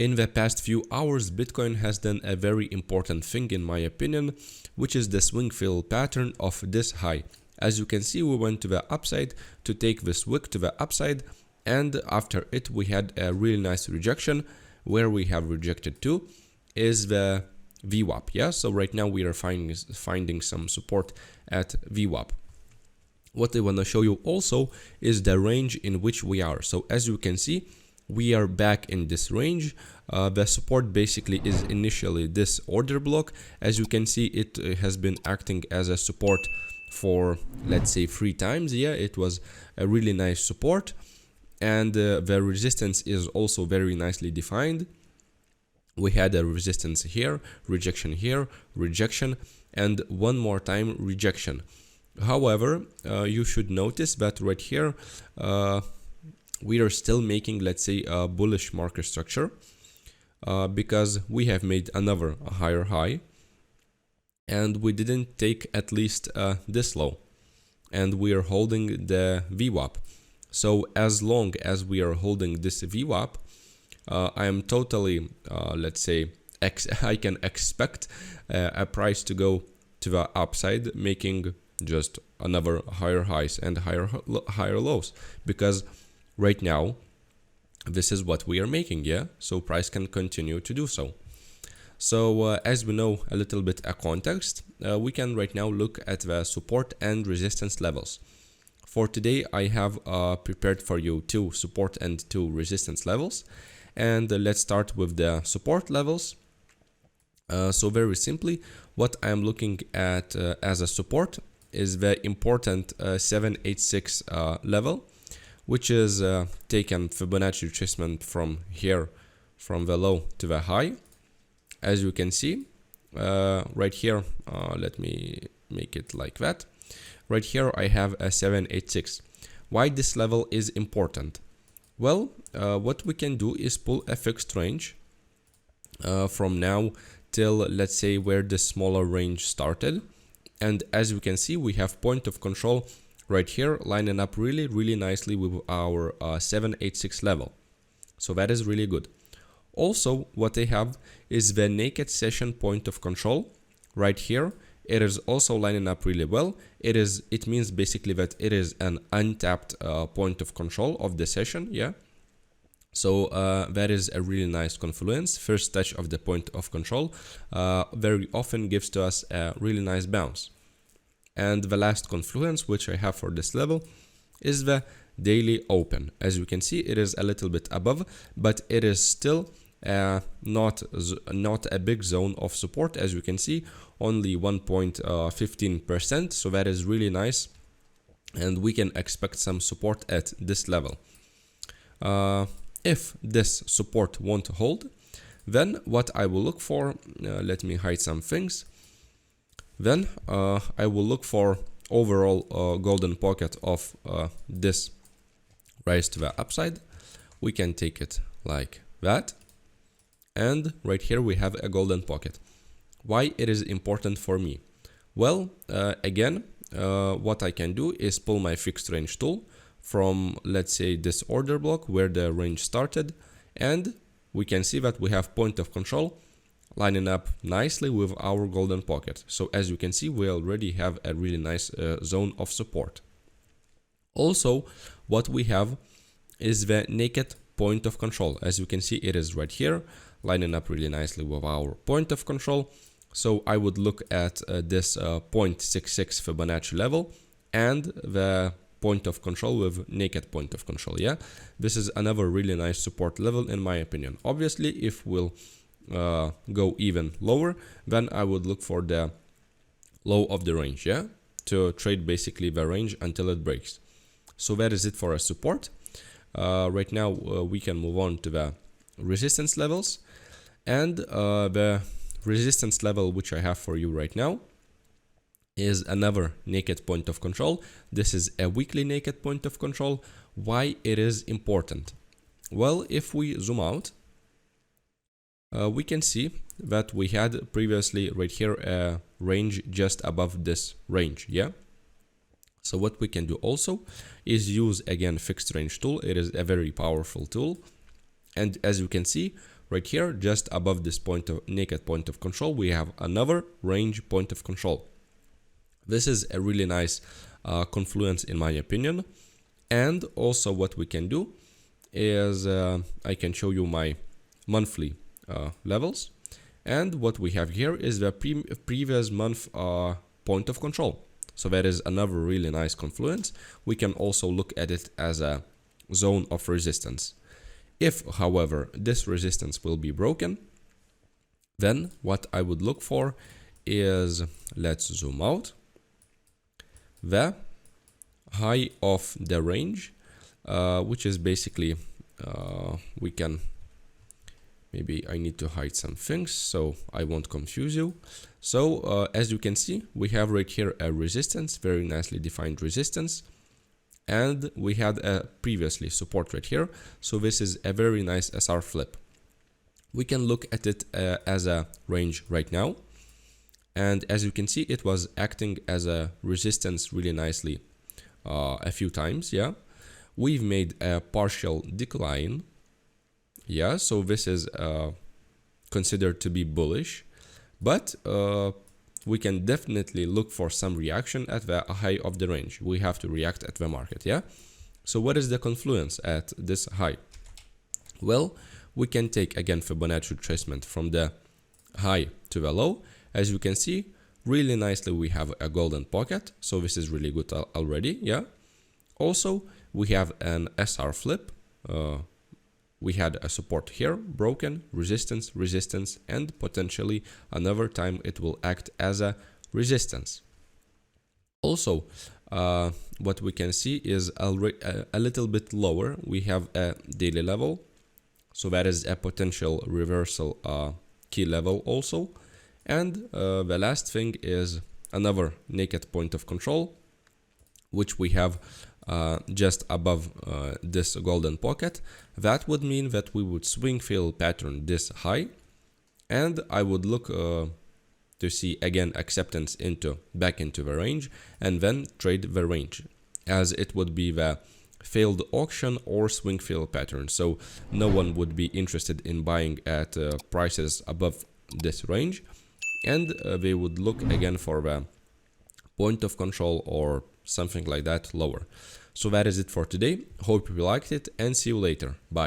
In the past few hours, Bitcoin has done a very important thing in my opinion, which is the swing fill pattern of this high. As you can see, we went to the upside to take this wick to the upside, and after it we had a really nice rejection. Where we have rejected to is the VWAP. Yeah, so right now we are finding some support at VWAP. What I want to show you also is the range in which we are. So as you can see, we are back in this range. The support basically is initially this order block. As you can see, it has been acting as a support for, let's say, 3 times. Yeah, it was a really nice support, and the resistance is also very nicely defined. We had a resistance here, rejection here, rejection, and one more time rejection. However, you should notice that right here we are still making, let's say, a bullish market structure because we have made another higher high, and we didn't take at least this low, and we are holding the VWAP. So as long as we are holding this VWAP, I am totally, let's say, I can expect a price to go to the upside, making just another higher highs and higher lows, because right now this is what we are making. Yeah, so price can continue to do so. So as we know a little bit a context, we can right now look at the support and resistance levels. For today I have prepared for you 2 support and 2 resistance levels, and let's start with the support levels. So very simply, what I am looking at as a support is the important 786 level, which is taken Fibonacci retracement from here, from the low to the high. As you can see right here, let me make it like that. Right here I have a 786. Why this level is important? Well, what we can do is pull a fixed range from now till, let's say, where the smaller range started. And as you can see, we have point of control right here lining up really nicely with our 786 level. So that is really good. Also, what I have is the naked session point of control right here. It is also lining up really well. It means basically that it is an untapped point of control of the session. Yeah. So that is a really nice confluence. First touch of the point of control very often gives to us a really nice bounce. And the last confluence which I have for this level is the daily open. As you can see, it is a little bit above, but it is still not a big zone of support. As you can see, only 1.15%, so that is really nice, and we can expect some support at this level. If this support won't hold, then what I will look for, let me hide some things, then I will look for overall golden pocket of this rise to the upside. We can take it like that, and right here we have a golden pocket. Why it is important for me? Well, again, what I can do is pull my fixed range tool from, let's say, this order block where the range started, and we can see that we have point of control lining up nicely with our golden pocket. So as you can see, we already have a really nice zone of support. Also, what we have is the naked point of control. As you can see, it is right here, lining up really nicely with our point of control. So I would look at this 0.66 Fibonacci level and the point of control with naked point of control. Yeah, this is another really nice support level in my opinion. Obviously, if we'll go even lower, then I would look for the low of the range, yeah, to trade basically the range until it breaks. So that is it for a support. Right now we can move on to the resistance levels, and the resistance level which I have for you right now is another naked point of control. This is a weekly naked point of control. Why it is important? Well, if we zoom out, we can see that we had previously right here a range just above this range. Yeah. So what we can do also is use again fixed range tool. It is a very powerful tool, and as you can see, right here, just above this naked point of control, we have another range point of control. This is a really nice confluence in my opinion. And also what we can do is I can show you my monthly levels. And what we have here is the previous month point of control. So that is another really nice confluence. We can also look at it as a zone of resistance. If, however, this resistance will be broken, then what I would look for is, let's zoom out, the high of the range, which is basically, we can, maybe I need to hide some things so I won't confuse you. So as you can see, we have right here a resistance, very nicely defined resistance. And we had a previously support right here. So this is a very nice SR flip. We can look at it as a range right now. And as you can see, it was acting as a resistance really nicely a few times. Yeah, we've made a partial decline. Yeah, so this is considered to be bullish, but we can definitely look for some reaction at the high of the range. We have to react at the market. Yeah, so what is the confluence at this high? Well, we can take again Fibonacci retracement from the high to the low. As you can see, really nicely we have a golden pocket, so this is really good already. Yeah, also we have an SR flip. We had a support here, broken, resistance, resistance, and potentially another time it will act as a resistance. Also, what we can see is a little bit lower. We have a daily level, so that is a potential reversal key level also. And the last thing is another naked point of control, which we have just above this golden pocket. That would mean that we would swing fill pattern this high, and I would look to see again acceptance back into the range, and then trade the range, as it would be the failed auction or swing fill pattern. So no one would be interested in buying at prices above this range, and they would look again for the point of control or something like that lower. So that is it for today. Hope you liked it, and see you later. Bye.